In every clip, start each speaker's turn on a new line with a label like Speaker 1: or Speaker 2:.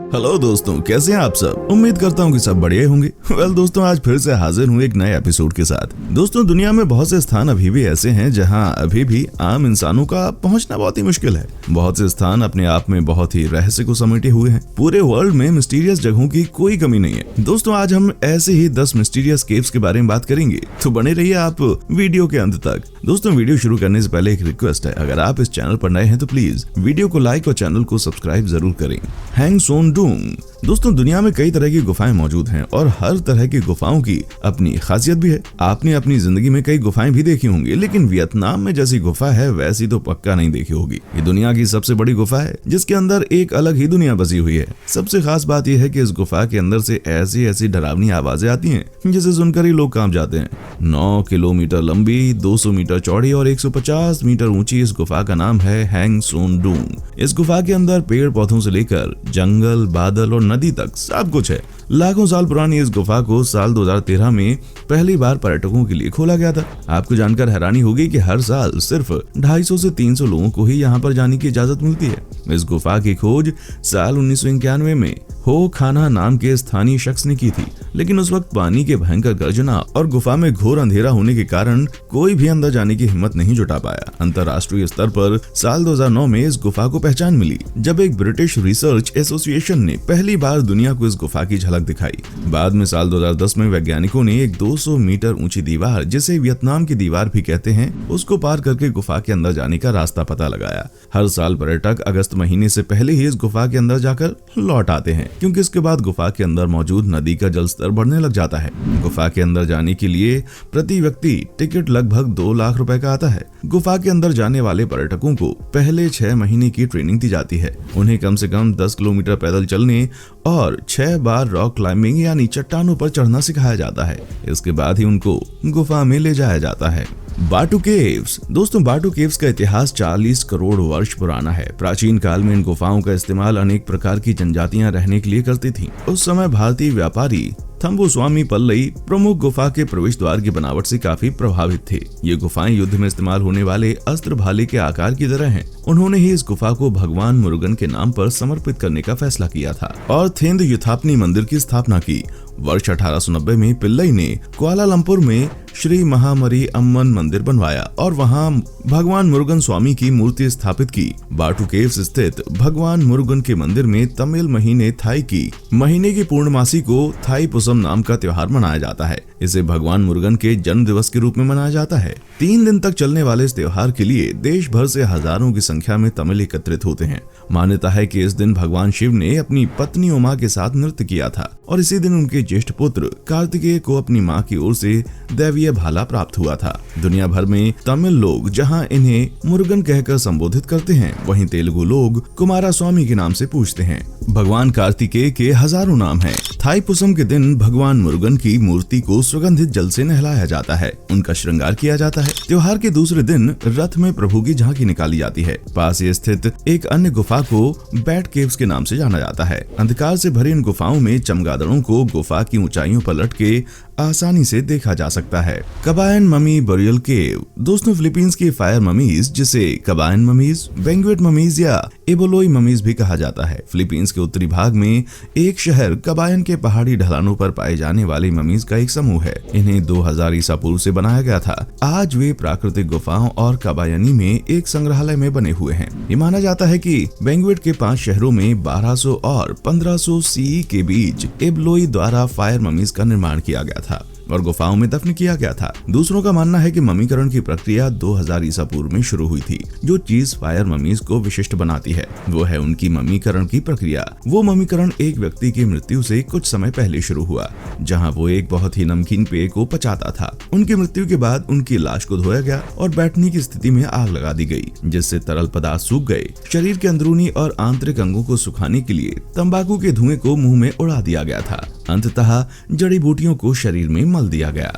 Speaker 1: Hello दोस्तों, कैसे हैं आप सब। उम्मीद करता हूँ कि सब बढ़िया होंगे। दोस्तों, आज फिर से हाजिर हूँ एक नए एपिसोड के साथ। दोस्तों, दुनिया में बहुत से स्थान अभी भी ऐसे हैं जहाँ अभी भी आम इंसानों का पहुँचना बहुत ही मुश्किल है। बहुत से स्थान अपने आप में बहुत ही रहस्य को समेटे हुए हैं। पूरे वर्ल्ड में मिस्टीरियस जगहों की कोई कमी नहीं है। दोस्तों, आज हम ऐसे ही 10 मिस्टीरियस केव्स के बारे में बात करेंगे, तो बने रहिए आप वीडियो के अंत तक। दोस्तों, वीडियो शुरू करने से पहले एक रिक्वेस्ट है, अगर आप इस चैनल पर नए हैं तो प्लीज वीडियो को लाइक और चैनल को सब्सक्राइब जरूर करें। हैंग सोन डूंग। दोस्तों, दुनिया में कई तरह की गुफाएं मौजूद हैं और हर तरह की गुफाओं की अपनी खासियत भी है। आपने अपनी जिंदगी में कई गुफाएं भी देखी होंगी, लेकिन वियतनाम में जैसी गुफा है वैसी तो पक्का नहीं देखी होगी। ये दुनिया की सबसे बड़ी गुफा है जिसके अंदर एक अलग ही दुनिया बसी हुई है। सबसे खास बात यह है कि इस गुफा के अंदर से ऐसी ऐसी डरावनी आवाजें आती हैं जिसे सुनकर ही लोग कांप जाते हैं। 9 किलोमीटर लंबी, 200 मीटर चौड़ी और 150 मीटर ऊंची इस गुफा का नाम है हैंग सोन डूंग। इस गुफा के अंदर पेड़ पौधों से लेकर जंगल, बादल और नदी तक सब कुछ है। लाखों साल पुरानी इस गुफा को साल 2013 में पहली बार पर्यटकों के लिए खोला गया था। आपको जानकर हैरानी होगी कि हर साल सिर्फ 250 से 300 लोगों को ही यहाँ पर जाने की इजाजत मिलती है। इस गुफा की खोज साल 1991 में हो खाना नाम के स्थानीय शख्स ने की थी, लेकिन उस वक्त पानी के भयंकर गर्जना और गुफा में घोर अंधेरा होने के कारण कोई भी अंदर जाने की हिम्मत नहीं जुटा पाया। अंतर्राष्ट्रीय स्तर पर साल 2009 में इस गुफा को पहचान मिली, जब एक ब्रिटिश रिसर्च एसोसिएशन ने पहली बार दुनिया को इस गुफा की झलक दिखाई। बाद में साल 2010 में वैज्ञानिकों ने एक 200 मीटर ऊंची दीवार, जिसे वियतनाम की दीवार भी कहते हैं, उसको पार करके गुफा के अंदर जाने का रास्ता पता लगाया। हर साल पर्यटक अगस्त महीने से पहले ही इस गुफा के अंदर जाकर लौट आते हैं, क्योंकि इसके बाद गुफा के अंदर मौजूद नदी का जल स्तर बढ़ने लग जाता है। गुफा के अंदर जाने के लिए प्रति व्यक्ति टिकट लगभग 2 लाख रुपए का आता है। गुफा के अंदर जाने वाले पर्यटकों को पहले 6 महीने की ट्रेनिंग दी जाती है। उन्हें कम से कम 10 किलोमीटर पैदल चलने और 6 बार रॉक क्लाइंबिंग यानी चट्टानों पर चढ़ना सिखाया जाता है। इसके बाद ही उनको गुफा में ले जाया जाता है। बाटू केव्स। दोस्तों, बाटू केव्स का इतिहास 40 करोड़ वर्ष पुराना है। प्राचीन काल में इन गुफाओं का इस्तेमाल अनेक प्रकार की जनजातियां रहने के लिए करती थीं। उस समय भारतीय व्यापारी थम्बुस्वामी पल्लई प्रमुख गुफा के प्रवेश द्वार की बनावट से काफी प्रभावित थे। ये गुफाएं युद्ध में इस्तेमाल होने वाले अस्त्र भाले के आकार की तरह हैं। उन्होंने ही इस गुफा को भगवान मुरुगन के नाम पर समर्पित करने का फैसला किया था और थेंद युथापनी मंदिर की स्थापना की। वर्ष 1890 में पिल्लई ने कुआलालंपुर में श्री महामरी अम्मन मंदिर बनवाया और वहां भगवान मुरुगन स्वामी की मूर्ति स्थापित की। बाटू केव्स स्थित भगवान मुरुगन के मंदिर में तमिल महीने की पूर्णमासी को थाई पुसम नाम का त्योहार मनाया जाता है। इसे भगवान मुरुगन के जन्म दिवस के रूप में मनाया जाता है। 3 दिन तक चलने वाले इस त्योहार के लिए देश भर से हजारों की संख्या में तमिल एकत्रित होते हैं। मान्यता है कि इस दिन भगवान शिव ने अपनी पत्नी उमा के साथ नृत्य किया था और इसी दिन उनके ज्येष्ठ पुत्र कार्तिकेय को अपनी मां की ओर से दैवीय भाला प्राप्त हुआ था। दुनिया भर में तमिल लोग जहां इन्हें मुरुगन कहकर संबोधित करते हैं, वहीं तेलुगु लोग कुमारा स्वामी के नाम से पूछते हैं। भगवान कार्तिकेय के हजारों नाम हैं। थाईपुसम के दिन भगवान मुरुगन की मूर्ति को सुगंधित जल से नहलाया जाता है, उनका श्रृंगार किया जाता है। त्योहार के दूसरे दिन रथ में प्रभु की झांकी निकाली जाती है। पास ही स्थित एक अन्य गुफा को बैट केव्स के नाम से जाना जाता है। अंधकार से भरी इन गुफाओं में चमगादड़ों को गुफा की ऊंचाइयों पर लटके आसानी से देखा जा सकता है। कबायन ममी बरियल केव। दोस्तों, फिलीपींस की फायर ममीज, जिसे कबायन ममीज, बैंक्वेट ममीज या एबोलोई ममीज भी कहा जाता है, फिलीपींस के उत्तरी भाग में एक शहर कबायन के पहाड़ी ढलानों पर पाए जाने वाली ममीज का एक समूह है। इन्हें 2000 ईसा पूर्व से बनाया गया था। आज वे प्राकृतिक गुफाओं और कबायनी में एक संग्रहालय में बने हुए हैं। ये माना जाता है कि बैंक्वेट के 5 शहरों में 1200 और 1500 सीई के बीच एबलोई द्वारा फायर ममीज का निर्माण किया गया था और गुफाओं में दफन किया गया था। दूसरों का मानना है कि ममीकरण की प्रक्रिया 2000 ईसा पूर्व में शुरू हुई थी। जो चीज फायर ममीज को विशिष्ट बनाती है वो है उनकी ममीकरण की प्रक्रिया। वो ममीकरण एक व्यक्ति की मृत्यु से कुछ समय पहले शुरू हुआ, जहां वो एक बहुत ही नमकीन पेय को पचाता था। उनकी मृत्यु के बाद उनकी लाश को धोया गया और बैठने की स्थिति में आग लगा दी गई, जिससे तरल पदार्थ सूख गए। शरीर के अंदरूनी और आंतरिक अंगों को सुखाने के लिए तंबाकू के धुएं को मुंह में उड़ा दिया गया था। अंततः जड़ी बूटियों को शरीर में मल दिया गया।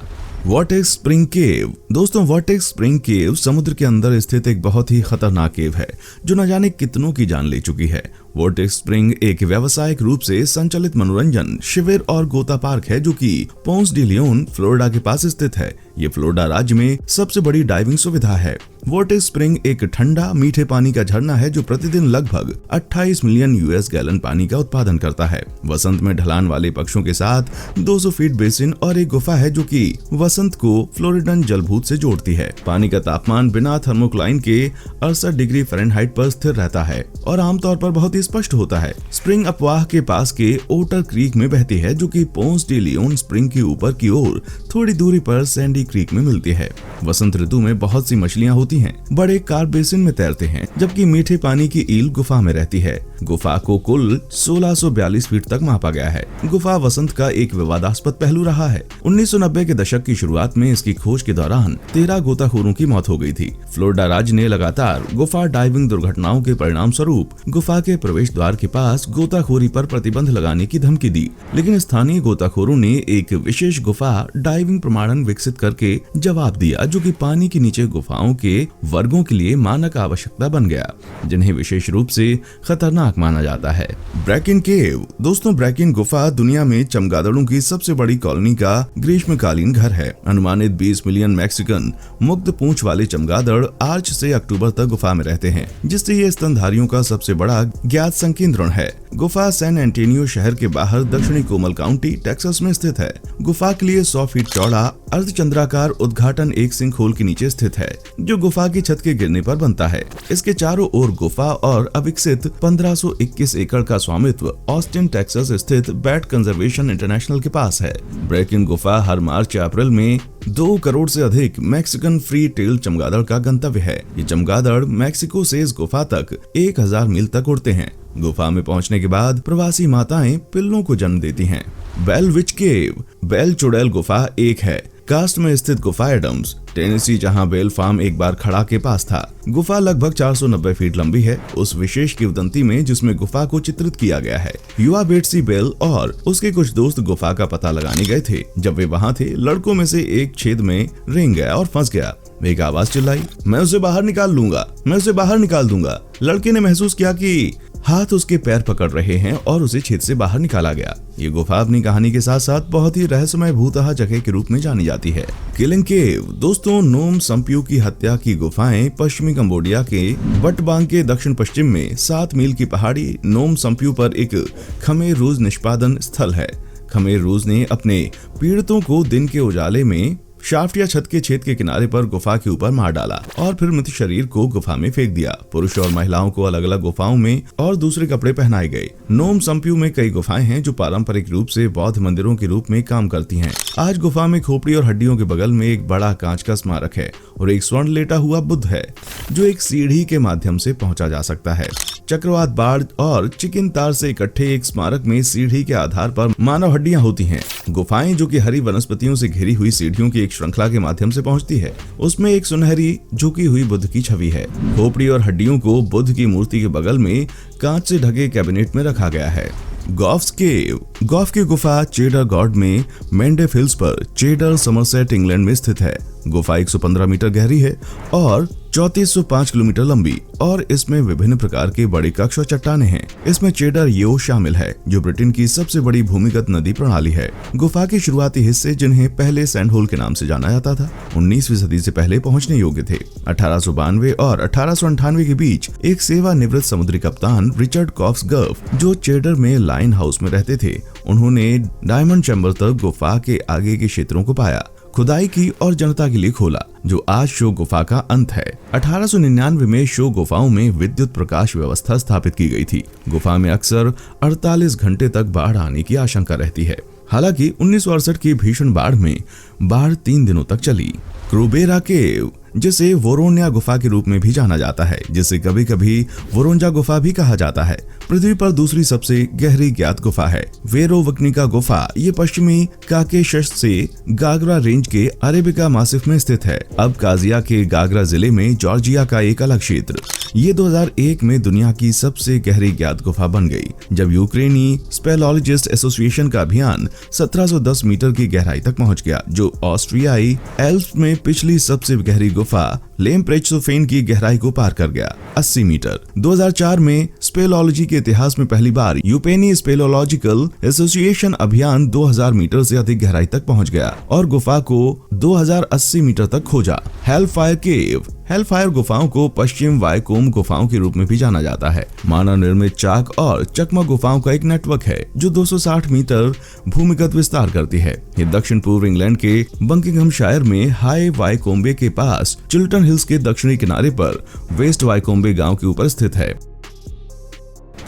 Speaker 1: वॉटेक्स स्प्रिंग केव। दोस्तों, वॉटेक्स स्प्रिंग केव समुद्र के अंदर स्थित एक बहुत ही खतरनाक केव है जो न जाने कितनों की जान ले चुकी है। वॉटेक्स स्प्रिंग एक व्यावसायिक रूप से संचालित मनोरंजन शिविर और गोता पार्क है जो कि पोंस डी लियोन, फ्लोरिडा के पास स्थित है। ये फ्लोरिडा राज्य में सबसे बड़ी डाइविंग सुविधा है। वोर्टेक्स स्प्रिंग एक ठंडा मीठे पानी का झरना है जो प्रतिदिन लगभग 28 मिलियन यूएस गैलन पानी का उत्पादन करता है। वसंत में ढलान वाले पक्षों के साथ 200 फीट बेसिन और एक गुफा है जो कि वसंत को फ्लोरिडन जलभूत से जोड़ती है। पानी का तापमान बिना थर्मोक्लाइन के 68 डिग्री फ़ारेनहाइट पर स्थिर रहता है और आमतौर पर बहुत ही स्पष्ट होता है। स्प्रिंग अपवाह के पास के ओटर क्रीक में बहती है जो कि पोंस डी लियोन स्प्रिंग के ऊपर की ओर थोड़ी दूरी पर सैंडी क्रीक में मिलती है। वसंत ऋतु में बहुत सी मछलियां होती हैं, बड़े कार्प बेसिन में तैरते हैं, जबकि मीठे पानी की ईल गुफा में रहती है। गुफा को कुल 1642 फीट तक मापा गया है। गुफा वसंत का एक विवादास्पद पहलू रहा है। 1990 के दशक की शुरुआत में इसकी खोज के दौरान 13 गोताखोरों की मौत हो गई थी। फ्लोरिडा राज्य ने लगातार गुफा डाइविंग दुर्घटनाओं के परिणाम स्वरूप गुफा के प्रवेश द्वार के पास गोताखोरी पर प्रतिबंध लगाने की धमकी दी, लेकिन स्थानीय गोताखोरों ने एक विशेष गुफा डाइविंग प्रमाणन विकसित करके जवाब दिया जो कि पानी के नीचे गुफाओं के वर्गों के लिए मानक आवश्यकता बन गया, जिन्हें विशेष रूप से खतरनाक माना जाता है। ब्रैकिन केव। दोस्तों, ब्रैकिन गुफा दुनिया में चमगादड़ों की सबसे बड़ी कॉलोनी का ग्रीष्मकालीन घर है। अनुमानित 20 मिलियन मैक्सिकन मुक्त पूंछ वाले चमगादड़ मार्च से अक्टूबर तक गुफा में रहते हैं, जिससे ये स्तनधारियों का सबसे बड़ा ज्ञात संकेंद्रण है। गुफा सैन एंटोनियो शहर के बाहर दक्षिणी कोमल काउंटी टेक्सास में स्थित है। गुफा के लिए 100 फीट चौड़ा अर्धचंद्राकार उद्घाटन एक सिंकहोल के नीचे स्थित है, जो गुफा की छत के गिरने पर बनता है। इसके चारों ओर गुफा और अविकसित 1521 एकड़ का स्वामित्व ऑस्टिन टेक्सास स्थित बैट कंजर्वेशन इंटरनेशनल के पास है। ब्रैकिन गुफा हर मार्च या अप्रैल में 2 करोड़ से अधिक मैक्सिकन फ्री टेल चमगादड़ का गंतव्य है। ये चमगादड़ मैक्सिको से इस गुफा तक 1000 मील तक उड़ते हैं। गुफा में पहुंचने के बाद प्रवासी माताएं पिल्लों को जन्म देती हैं। बेल विच केव। बेल चुड़ैल गुफा एक है। कास्ट में स्थित गुफा एडम्स, टेनेसी, जहां बेल फार्म एक बार खड़ा के पास था। गुफा लगभग 490 फीट लंबी है। उस विशेष किंवदंती में जिसमें गुफा को चित्रित किया गया है, युवा बेट्सी बेल और उसके कुछ दोस्त गुफा का पता लगाने गए थे। जब वे वहां थे, लड़कों में से एक छेद में रेंग गया और फंस गया। एक आवाज चिल्लाई, मैं उसे बाहर निकाल लूंगा, मैं उसे बाहर निकाल दूंगा। लड़के ने महसूस किया कि हाथ उसके पैर पकड़ रहे हैं और उसे छेद से बाहर निकाला गया। ये गुफा अपनी कहानी के साथ साथ बहुत ही रहस्यमय भूतहा जगह के रूप में जानी जाती है। किलिंग केव। दोस्तों, नोम सम्प्यू की हत्या की गुफाएं पश्चिमी कंबोडिया के बटबांग के दक्षिण पश्चिम में 7 मील की पहाड़ी नोम सम्प्यू पर एक खमेर रूज निष्पादन स्थल है। खमेर रूज ने अपने पीड़ितों को दिन के उजाले में शाफ्ट या छत के छेद के किनारे पर गुफा के ऊपर मार डाला और फिर मृत शरीर को गुफा में फेंक दिया। पुरुष और महिलाओं को अलग अलग गुफाओं में और दूसरे कपड़े पहनाए गए। नोम सम्प्यू में कई गुफाएं हैं जो पारंपरिक रूप से बौद्ध मंदिरों के रूप में काम करती हैं। आज गुफा में खोपड़ी और हड्डियों के बगल में एक बड़ा कांच का स्मारक है और एक स्वर्ण लेटा हुआ बुद्ध है जो एक सीढ़ी के माध्यम से पहुंचा जा सकता है। चक्रवात, बाढ़ और चिकन तार से इकट्ठे एक स्मारक में सीढ़ी के आधार पर मानव हड्डियां होती हैं। गुफाएं, जो कि हरी वनस्पतियों से घिरी हुई सीढ़ियों की एक श्रृंखला के माध्यम से पहुंचती है, उसमें एक सुनहरी झुकी हुई बुद्ध की छवि है। खोपड़ी और हड्डियों को बुद्ध की मूर्ति के बगल में कांच से ढके कैबिनेट में रखा गया है। गॉफ्स केव। गॉफ की गुफा चेडर गॉर्ड में मेंडेफ हिल्स पर चेडर, समरसेट, इंग्लैंड में स्थित है। गुफा 115 मीटर गहरी है और 3405 किलोमीटर लंबी और इसमें विभिन्न प्रकार के बड़े कक्ष और चट्टाने हैं। इसमें चेडर यो शामिल है जो ब्रिटेन की सबसे बड़ी भूमिगत नदी प्रणाली है। गुफा के शुरुआती हिस्से, जिन्हें पहले सैंड होल के नाम से जाना जाता था, 19वीं सदी से पहले पहुंचने योग्य थे। 1892 और 1898 के बीच एक सेवानिवृत्त समुद्री कप्तान रिचर्ड कॉफ्स गर्फ, जो चेडर में लाइन हाउस में रहते थे, उन्होंने डायमंड चैम्बर तक गुफा के आगे के क्षेत्रों को पाया, खुदाई की और जनता के लिए खोला, जो आज शो गुफा का अंत है। 1899 में शो गुफाओं में विद्युत प्रकाश व्यवस्था स्थापित की गई थी। गुफा में अक्सर 48 घंटे तक बाढ़ आने की आशंका रहती है। हालांकि 1968 की भीषण बाढ़ में बाढ़ 3 दिनों तक चली। क्रूबेरा केव, जिसे वोरोन्या गुफा के रूप में भी जाना जाता है, जिसे कभी कभी वोरोंजा गुफा भी कहा जाता है, पृथ्वी पर दूसरी सबसे गहरी ज्ञात गुफा है। वेरोवकनिका गुफा, ये पश्चिमी काकेशस से गागरा रेंज के अरेबिका मासिफ में स्थित है। अब काजिया के गागरा जिले में जॉर्जिया का एक अलग क्षेत्र। ये 2001 में दुनिया की सबसे गहरी ज्ञात गुफा बन गई, जब यूक्रेनी स्पेलोलॉजिस्ट एसोसिएशन का अभियान 1710 मीटर की गहराई तक पहुंच गया, जो ऑस्ट्रियाई एल्प्स में पिछली सबसे गहरी गुफा लेम्प्रेचसोफेन की गहराई को पार कर गया, 80 मीटर। 2004 में स्पेलोलॉजी के इतिहास में पहली बार यूपेनी स्पेलोलॉजिकल एसोसिएशन अभियान 2000 मीटर से अधिक गहराई तक पहुंच गया और गुफा को 2080 मीटर तक खोजा। हेलफायर केव। हेलफायर गुफाओं को पश्चिम वायकोम गुफाओं के रूप में भी जाना जाता है। मानव निर्मित चाक और चकमा गुफाओं का एक नेटवर्क है जो 260 मीटर भूमिगत विस्तार करती है। ये दक्षिण पूर्व इंग्लैंड के बकिंघमशायर में हाई वायकोम्बे के पास चिल्टन हिल्स के दक्षिणी किनारे पर वेस्ट वायकोम्बे गांव के ऊपर स्थित है।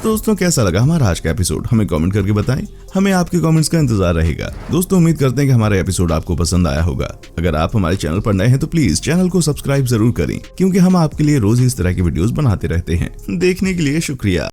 Speaker 1: दोस्तों कैसा लगा हमारा आज का एपिसोड, हमें कमेंट करके बताएं। हमें आपके कमेंट्स का इंतजार रहेगा। दोस्तों उम्मीद करते हैं कि हमारा एपिसोड आपको पसंद आया होगा। अगर आप हमारे चैनल पर नए हैं तो प्लीज चैनल को सब्सक्राइब जरूर करें, क्योंकि हम आपके लिए रोज इस तरह की वीडियोस बनाते रहते हैं। देखने के लिए शुक्रिया।